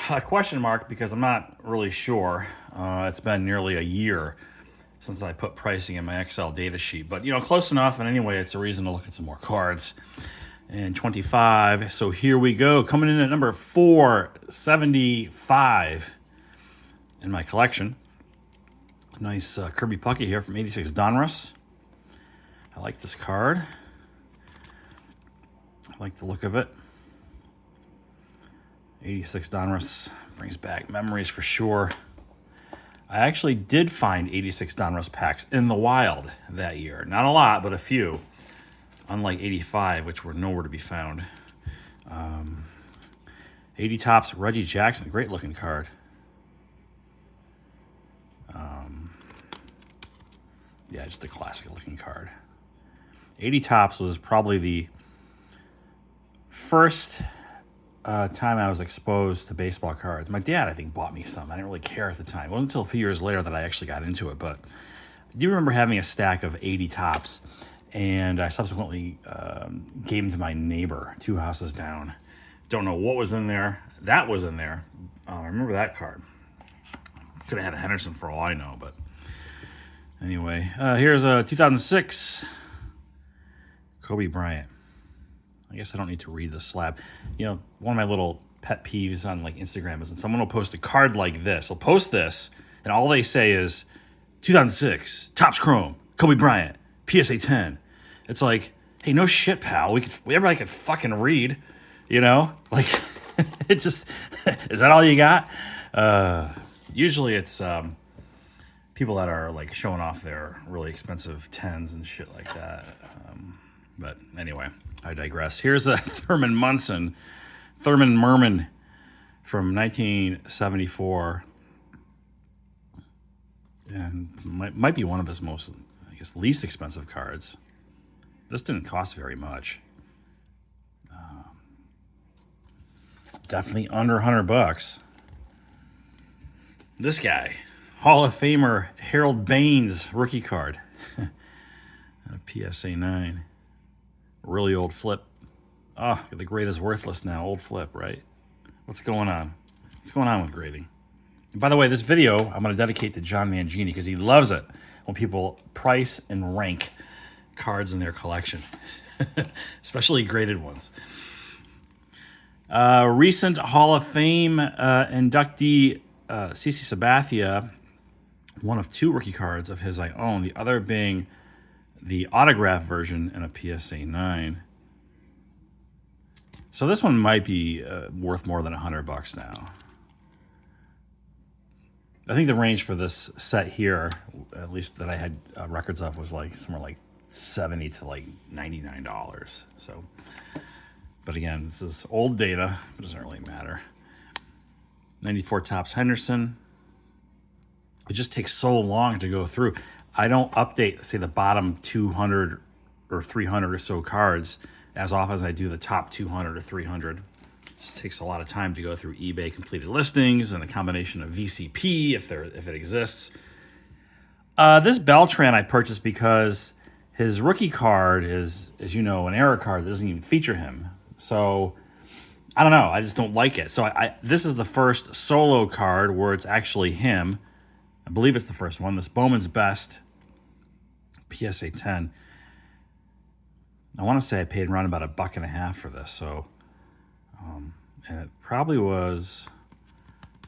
A question mark because I'm not really sure. It's been nearly a year since I put pricing in my Excel data sheet, but close enough. And anyway, it's a reason to look at some more cards. And 25. So here we go, coming in at number 475 in my collection. Nice Kirby Puckey here from 86 Donruss. I like this card. I like the look of it. 86 Donruss brings back memories for sure. I actually did find 86 Donruss packs in the wild that year. Not a lot, but a few. Unlike 85, which were nowhere to be found. 80 Topps Reggie Jackson, great looking card. Yeah, just a classic looking card. 80 Topps was probably the first time I was exposed to baseball cards. My dad, I think, bought me some. I didn't really care at the time. It wasn't until a few years later that I actually got into it. But I do remember having a stack of 80 Topps, and I subsequently gave them to my neighbor 2 houses down. Don't know what was in there. That was in there. I remember that card. Could have had a Henderson for all I know, but anyway. Here's a 2006 Kobe Bryant. I guess I don't need to read the slab. One of my little pet peeves on Instagram is when someone will post a card like this. They'll post this, and all they say is 2006 Topps Chrome Kobe Bryant PSA 10. It's like, hey, no shit, pal. Everybody could fucking read, it just is that all you got? Usually it's people that are showing off their really expensive 10s and shit like that. But anyway, I digress. Here's a Thurman Merman from 1974. And might be one of his most, least expensive cards. This didn't cost very much. Definitely under $100. This guy, Hall of Famer Harold Baines rookie card. A PSA 9. Really old flip. The grade is worthless now. Old flip, right? What's going on? What's going on with grading? And by the way, this video I'm going to dedicate to John Mangini because he loves it when people price and rank cards in their collection, especially graded ones. Recent Hall of Fame inductee CC Sabathia, one of 2 rookie cards of his I own, the other being the autograph version in a PSA 9. So this one might be worth more than $100 now. I think the range for this set here, at least that I had records of, was somewhere like $70 to $99. So, but again, this is old data. It doesn't really matter. 94 Topps Henderson. It just takes so long to go through. I don't update, say, the bottom 200 or 300 or so cards as often as I do the top 200 or 300. It just takes a lot of time to go through eBay completed listings and a combination of VCP if it exists. This Beltran I purchased because his rookie card is, as you know, an error card that doesn't even feature him. So I don't know. I just don't like it. So this is the first solo card where it's actually him. I believe it's the first one. This Bowman's Best PSA 10. I want to say I paid around about $1.50 for this. So, and it probably was,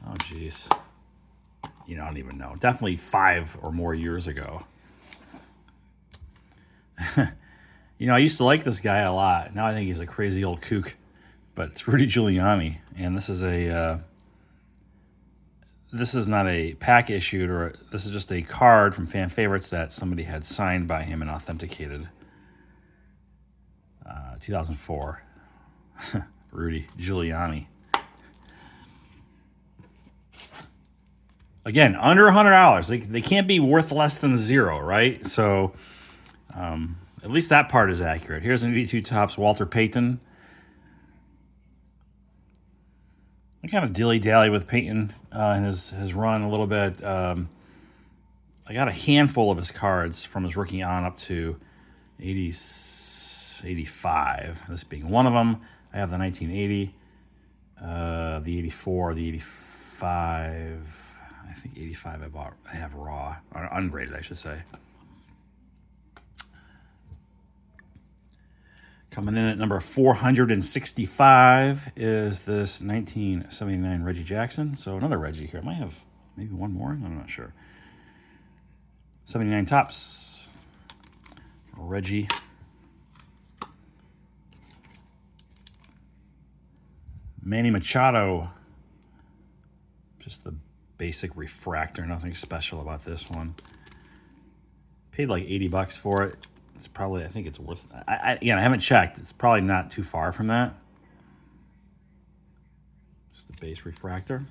oh geez, I don't even know. Definitely 5 or more years ago. I used to like this guy a lot. Now I think he's a crazy old kook. But it's Rudy Giuliani, and this is not a pack issued, or this is just a card from Fan Favorites that somebody had signed by him and authenticated. 2004. Rudy Giuliani. Again, under $100. They can't be worth less than 0, right? So at least that part is accurate. Here's an 82 Topps Walter Payton. I kind of dilly-dally with Payton in his run a little bit. I got a handful of his cards from his rookie on up to 85, this being one of them. I have the 1980 The 84, the 85. I think 85 I have raw, or ungraded, I should say. Coming in at number 465 is this 1979 Reggie Jackson. So another Reggie here. I might have maybe one more. I'm not sure. 79 Topps. Reggie. Manny Machado. Just the basic refractor. Nothing special about this one. Paid like $80 for it. It's probably, I think it's worth, again, I haven't checked. It's probably not too far from that. Just the base refractor.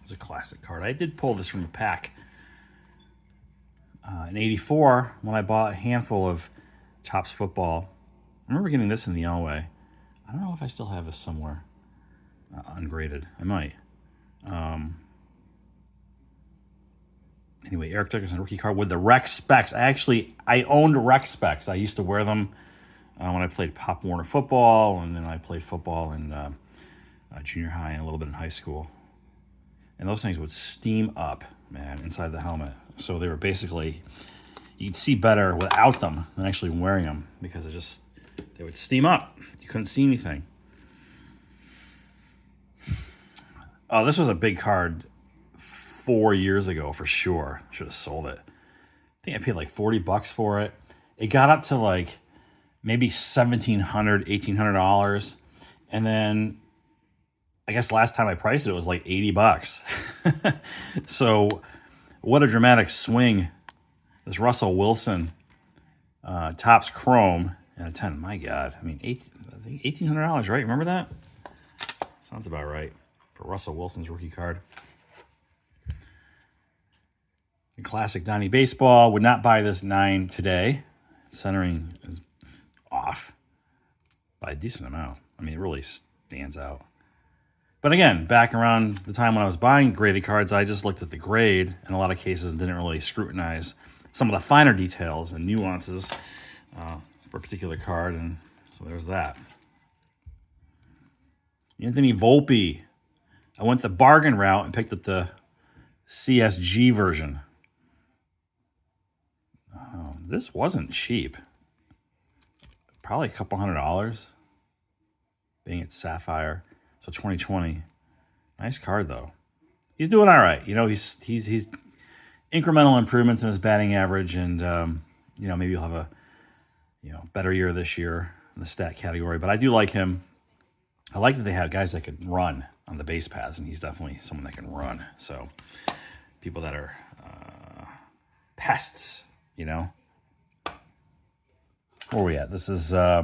It's a classic card. I did pull this from a pack. In 84, when I bought a handful of Topps football, I remember getting this in the Elway. I don't know if I still have this somewhere ungraded. I might. Anyway, Eric Dickerson rookie card with the Rec Specs. I owned Rec Specs. I used to wear them when I played Pop Warner football, and then I played football in junior high and a little bit in high school. And those things would steam up, man, inside the helmet. So they were basically, you'd see better without them than actually wearing them, because they would steam up. You couldn't see anything. Oh, this was a big card 4 years ago for sure. Should have sold it. I think I paid like $40 for it. It got up to like maybe $1,700, $1,800. And then I guess last time I priced it was like $80. So what a dramatic swing. This Russell Wilson Topps Chrome and a 10. My God. I mean, I think $1,800, right? Remember that? Sounds about right for Russell Wilson's rookie card. Classic Donnie Baseball. Would not buy this 9 today. Centering is off by a decent amount. I mean, it really stands out. But again, back around the time when I was buying graded cards, I just looked at the grade in a lot of cases and didn't really scrutinize some of the finer details and nuances for a particular card. And so there's that. Anthony Volpe. I went the bargain route and picked up the CSG version. This wasn't cheap. Probably a couple $100. Being it's Sapphire. So 2020. Nice card though. He's doing all right. You know, he's incremental improvements in his batting average, and you know, maybe he'll have a better year this year in the stat category. But I do like him. I like that they have guys that can run on the base paths, and he's definitely someone that can run. So people that are pests, you know. Where are we at? This is, I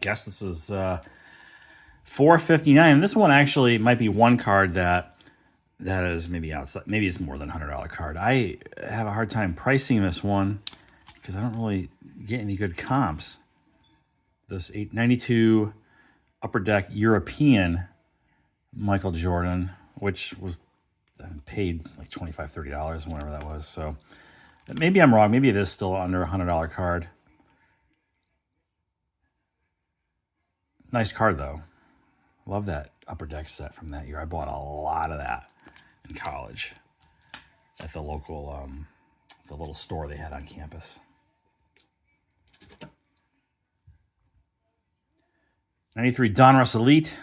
guess this is 459. And this one actually might be one card that is maybe outside. Maybe it's more than $100 card. I have a hard time pricing this one because I don't really get any good comps. This 892 Upper Deck European Michael Jordan, which was paid like $25, $30, whatever that was. So maybe I'm wrong. Maybe it is still under $100 card. Nice card, though. Love that Upper Deck set from that year. I bought a lot of that in college at the local, the little store they had on campus. 93 Donruss Elite.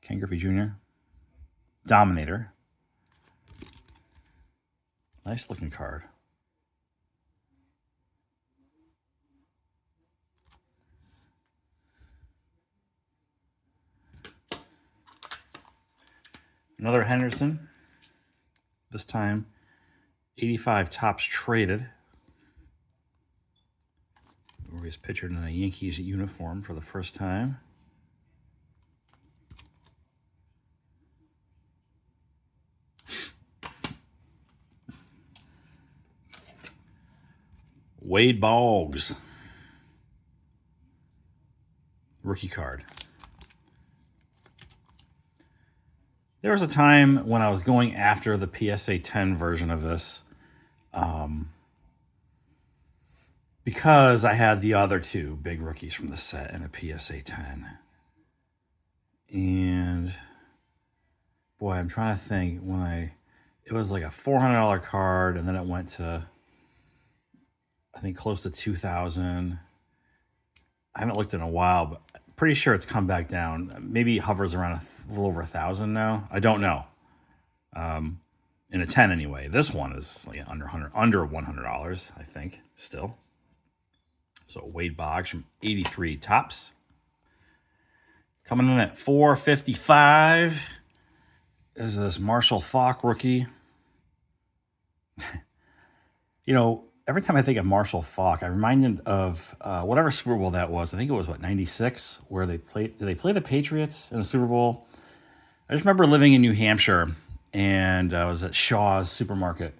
Ken Griffey Jr. Dominator. Nice looking card. Another Henderson. This time, 85 Topps traded. Where he's pictured in a Yankees uniform for the first time. Wade Boggs. Rookie card. There was a time when I was going after the PSA 10 version of this. because I had the other two big rookies from the set and a PSA 10. And boy, I'm trying to think it was like a $400 card, and then it went to, I think, close to 2,000. I haven't looked in a while, but pretty sure it's come back down. Maybe it hovers around a little over 1,000 now. I don't know. In a 10 anyway. This one is like under $100, I think, still. So Wade Boggs from 83 Topps. Coming in at $455 is this Marshall Faulk rookie. You know, every time I think of Marshall Faulk, I'm reminded of whatever Super Bowl that was. I think it was, 96, where did they play the Patriots in the Super Bowl? I just remember living in New Hampshire, and I was at Shaw's Supermarket.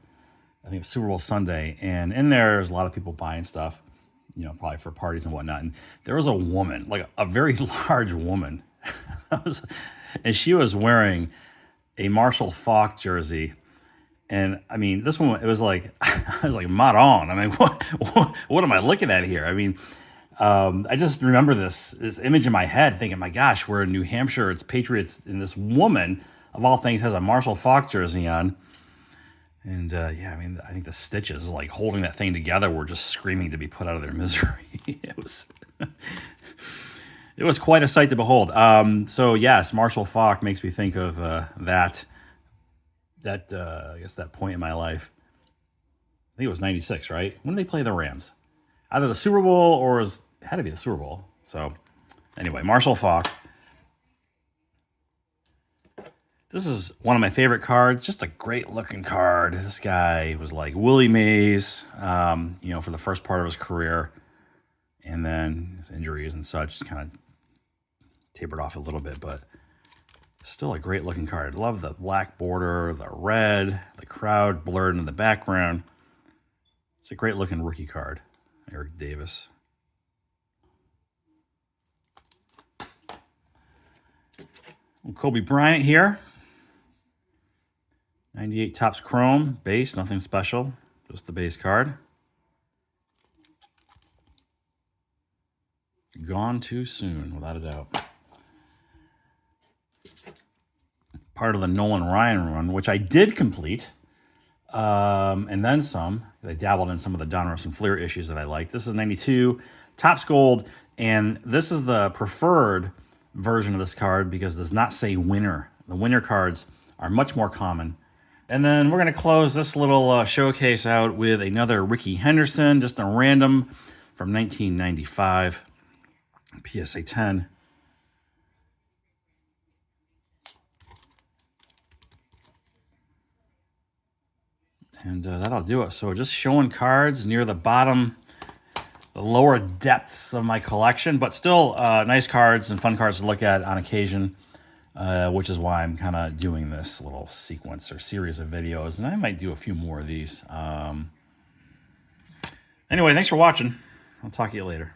I think it was Super Bowl Sunday, and in there's a lot of people buying stuff, you know, probably for parties and whatnot. And there was a woman, like a very large woman, and she was wearing a Marshall Faulk jersey. And I mean, this one, it was like, I was like, mod on. I mean, what am I looking at here? I mean, I just remember this image in my head thinking, my gosh, we're in New Hampshire, it's Patriots, and this woman, of all things, has a Marshall Faulk jersey on. And yeah, I mean, I think the stitches, like holding that thing together, were just screaming to be put out of their misery. It was quite a sight to behold. So yes, Marshall Faulk makes me think of that I guess that point in my life. I think it was 96, right? When did they play the Rams? Either the Super Bowl or it had to be the Super Bowl. So anyway, Marshall Faulk. This is one of my favorite cards. Just a great looking card. This guy was like Willie Mays, you know, for the first part of his career. And then his injuries and such kind of tapered off a little bit, but still a great looking card. Love the black border, the red, the crowd blurred in the background. It's a great looking rookie card. Eric Davis. Kobe Bryant here. 98 Topps Chrome base, nothing special, just the base card. Gone too soon, without a doubt. Part of the Nolan Ryan run, which I did complete, and then some. I dabbled in some of the Donruss and Fleer issues that I like. This is 92 Topps Gold, and this is the preferred version of this card because it does not say winner. The winner cards are much more common. And then we're going to close this little showcase out with another Rickey Henderson, just a random from 1995, PSA 10. And that'll do it. So just showing cards near the bottom, the lower depths of my collection, but still nice cards and fun cards to look at on occasion. Which is why I'm kind of doing this little sequence or series of videos, and I might do a few more of these. Anyway, thanks for watching. I'll talk to you later.